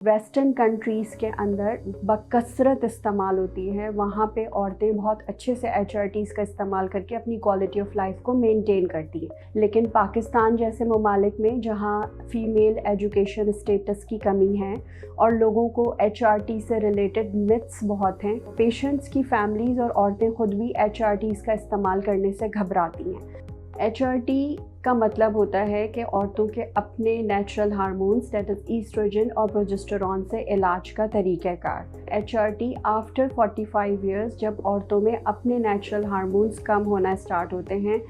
Western countries के अंदर बकसरत इस्तेमाल होती है, वहाँ पे औरतें बहुत अच्छे से HRTs का इस्तेमाल करके अपनी क्वालिटी ऑफ लाइफ को मेंटेन करती हैं। लेकिन पाकिस्तान जैसे ममालिक में जहाँ फ़ीमेल एजुकेशन स्टेटस की कमी है और लोगों को HRT से रिलेटेड मिथ्स बहुत हैं, पेशेंट्स की फैमिलीज़ और औरतें ख़ुद भी HRTs का इस्तेमाल करने से घबराती हैं। HRT का मतलब होता है कि औरतों के अपने natural hormones that is estrogen और प्रोजेस्टेरॉन से इलाज का तरीक़ाकार। HRT आफ्टर 45 इयर्स जब औरतों में अपने नेचुरल हार्मोन्स कम होना स्टार्ट होते हैं,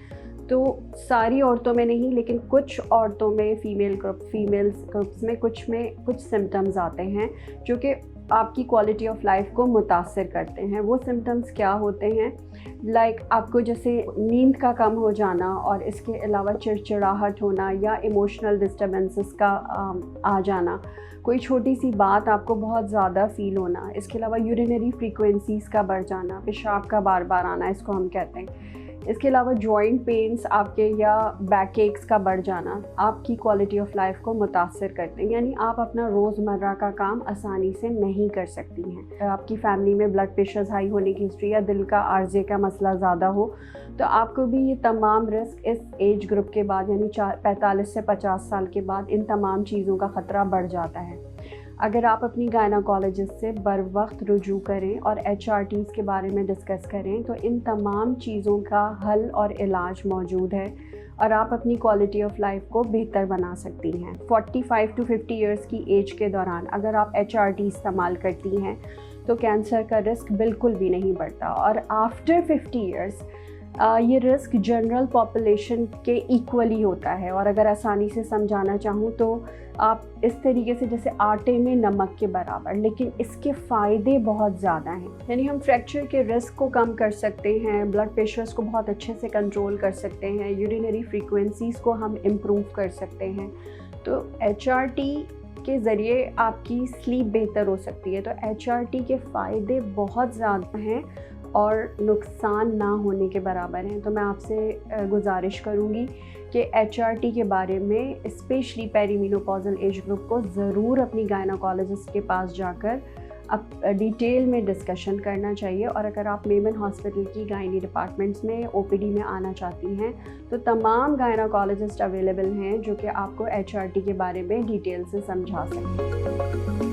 तो सारी औरतों में नहीं लेकिन कुछ औरतों में फीमेल्स ग्रुप्स में कुछ सिम्टम्स आते हैं जो कि आपकी क्वालिटी ऑफ लाइफ को मुतासर करते हैं। वो सिम्टम्स क्या होते हैं? लाइक आपको जैसे नींद का कम हो जाना और इसके अलावा चिड़चिड़ाहट होना या इमोशनल डिस्टर्बेंसेस का आ जाना, कोई छोटी सी बात आपको बहुत ज़्यादा फ़ील होना, इसके अलावा यूरिनरी फ्रीक्वेंसीज़ का बढ़ जाना, पेशाब का बार बार आना, इसको हम कहते हैं। इसके अलावा जॉइंट पेन्स आपके या बैक एक्स का बढ़ जाना आपकी क्वालिटी ऑफ लाइफ को मुतासर करते हैं, यानी आप अपना रोज़मर्रा का काम आसानी से नहीं कर सकती हैं। आपकी फैमिली में ब्लड प्रेशर हाई होने की हिस्ट्री या दिल का आर्जे का मसला ज़्यादा हो, तो आपको भी ये तमाम रिस्क इस एज ग्रुप के बाद यानी 45 से 50 साल के बाद इन तमाम चीज़ों का ख़तरा बढ़ जाता है। अगर आप अपनी गायनाकोलॉजिस्ट से बर वक्त रुजू करें और HRTs के बारे में डिस्कस करें तो इन तमाम चीज़ों का हल और इलाज मौजूद है और आप अपनी क्वालिटी ऑफ लाइफ को बेहतर बना सकती हैं। 45 to 50 इयर्स की एज के दौरान अगर आप HRT इस्तेमाल करती हैं तो कैंसर का रिस्क बिल्कुल भी नहीं बढ़ता, और आफ्टर 50 इयर्स ये रिस्क जनरल पॉपुलेशन के इक्वली होता है। और अगर आसानी से समझाना चाहूँ तो आप इस तरीके से जैसे आटे में नमक के बराबर, लेकिन इसके फ़ायदे बहुत ज़्यादा हैं। यानी हम फ्रैक्चर के रिस्क को कम कर सकते हैं, ब्लड प्रेशर्स को बहुत अच्छे से कंट्रोल कर सकते हैं, यूरिनरी फ्रीक्वेंसीज़ को हम इम्प्रूव कर सकते हैं। तो HRT के ज़रिए आपकी स्लीप बेहतर हो सकती है। तो HRT के फ़ायदे बहुत ज़्यादा हैं और नुकसान ना होने के बराबर हैं। तो मैं आपसे गुजारिश करूँगी कि HRT के बारे में स्पेशली पेरीमेनोपॉज़ल एज ग्रुप को ज़रूर अपनी गायनाकोलॉजिस्ट के पास जाकर अब डिटेल में डिस्कशन करना चाहिए। और अगर आप मेमन हॉस्पिटल की गायनी डिपार्टमेंट्स में OPD में आना चाहती हैं तो तमाम गायनाकोलॉजिस्ट अवेलेबल हैं जो कि आपको HRT के बारे में डिटेल से समझा सकें।